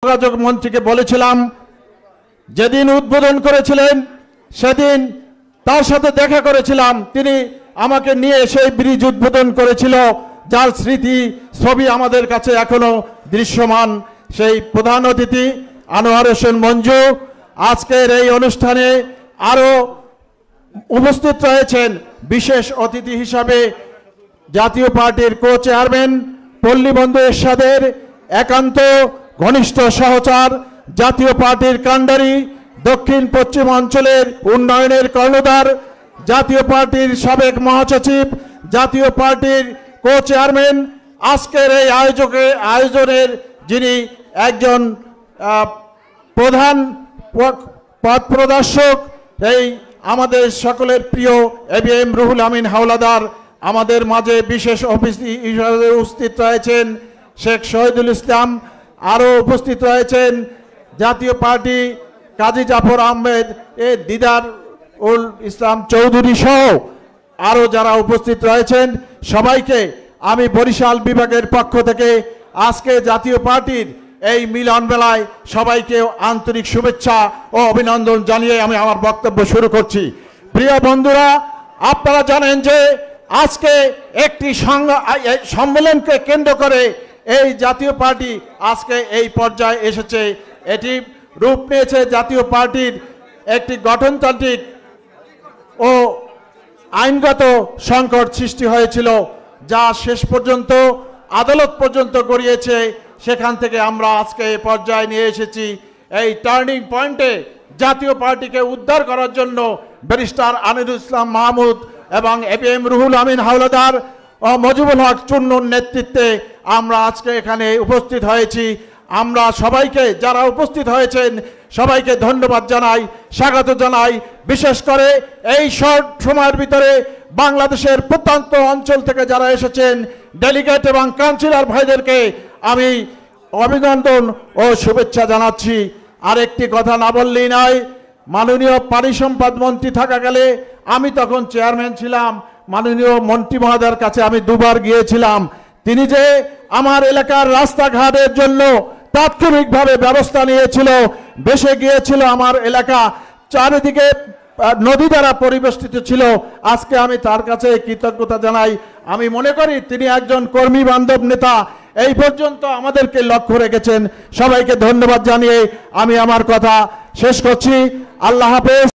যোগাযোগ মন্ত্রীকে বলেছিলাম, যেদিন উদ্বোধন করেছিলেন সেদিন তার সাথে দেখা করেছিলাম। তিনি আমাকে নিয়ে সেই ব্রিজ উদ্বোধন করেছিল, যার স্মৃতি ছবি আমাদের কাছে এখনো দৃশ্যমান। সেই প্রধান অতিথি আনোয়ার হোসেন মঞ্জু আজকের এই অনুষ্ঠানে আরো উপস্থিত রয়েছেন বিশেষ অতিথি হিসাবে জাতীয় পার্টির কো চেয়ারম্যান পল্লীবন্ধু এরশাদের একান্ত ঘনিষ্ঠ সহচর, জাতীয় পার্টির কাণ্ডারি, দক্ষিণ পশ্চিম অঞ্চলের উন্নয়নের কর্ণধার, জাতীয় পার্টির সাবেক মহাসচিব, জাতীয় পার্টির কো চেয়ারম্যান, আজকের এই আয়োজনের যিনি একজন প্রধান পথ প্রদর্শক, এই আমাদের সকলের প্রিয় এবিএম রুহুল আমিন হাওলাদার, আমাদের মাঝে বিশেষ অতিথি হিসেবে উপস্থিত রয়েছেন শেখ শহীদুল ইসলাম, আরও উপস্থিত রয়েছেন জাতীয় পার্টি কাজী জাফর আহমেদ, দিদার উল ইসলাম চৌধুরী সহ আরও যারা উপস্থিত রয়েছেন সবাইকে আমি বরিশাল বিভাগের পক্ষ থেকে আজকে জাতীয় পার্টির এই মিলন মেলায় সবাইকে আন্তরিক শুভেচ্ছা ও অভিনন্দন জানিয়ে আমি আমার বক্তব্য শুরু করছি। প্রিয় বন্ধুরা, আপনারা জানেন যে আজকে একটি সম্মেলনকে কেন্দ্র করে এই জাতীয় পার্টি আজকে এই পর্যায়ে এসেছে। এটি রূপ নিয়েছে জাতীয় পার্টির একটি গঠনতান্ত্রিক ও আইনগত সংকট সৃষ্টি হয়েছিল, যা শেষ পর্যন্ত আদালত পর্যন্ত গড়িয়েছে। সেখান থেকে আমরা আজকে এই পর্যায়ে নিয়ে এসেছি। এই টার্নিং পয়েন্টে জাতীয় পার্টিকে উদ্ধার করার জন্য ব্যারিস্টার আনিরুল ইসলাম মাহমুদ এবং এবিএম রুহুল আমিন হাওলাদার ও মজিবুল হক চুন্নুর নেতৃত্বে আমরা আজকে এখানে উপস্থিত হয়েছি। আমরা সবাইকে, যারা উপস্থিত হয়েছেন সবাইকে ধন্যবাদ জানাই, স্বাগত জানাই। বিশেষ করে এই শর্ট সময়ের ভিতরে বাংলাদেশের প্রত্যন্ত অঞ্চল থেকে যারা এসেছেন ডেলিগেট এবং কাউন্সিলর ভাইদেরকে আমি অভিনন্দন ও শুভেচ্ছা জানাচ্ছি। আরেকটি কথা না বললেই নয়, মাননীয় পানি সম্পদ মন্ত্রী থাকাকালে আমি তখন চেয়ারম্যান ছিলাম, মাননীয় মন্ত্রী মহোদয়ের কাছে আমি দুবার গিয়েছিলাম। তিনি যে আমার এলাকার রাস্তাঘাটের জন্য তাৎক্ষণিকভাবে ব্যবস্থা নিয়েছিল, বেসে গিয়েছিল আমার এলাকা, চারিদিকে নদী দ্বারা পরিবেষ্টিত ছিল। আজকে আমি তার কাছে কৃতজ্ঞতা জানাই। আমি মনে করি তিনি একজন কর্মী বান্ধব নেতা, এই পর্যন্ত আমাদেরকে লক্ষ্য রেখেছেন। সবাইকে ধন্যবাদ জানিয়ে আমি আমার কথা শেষ করছি। আল্লাহ হাফেজ।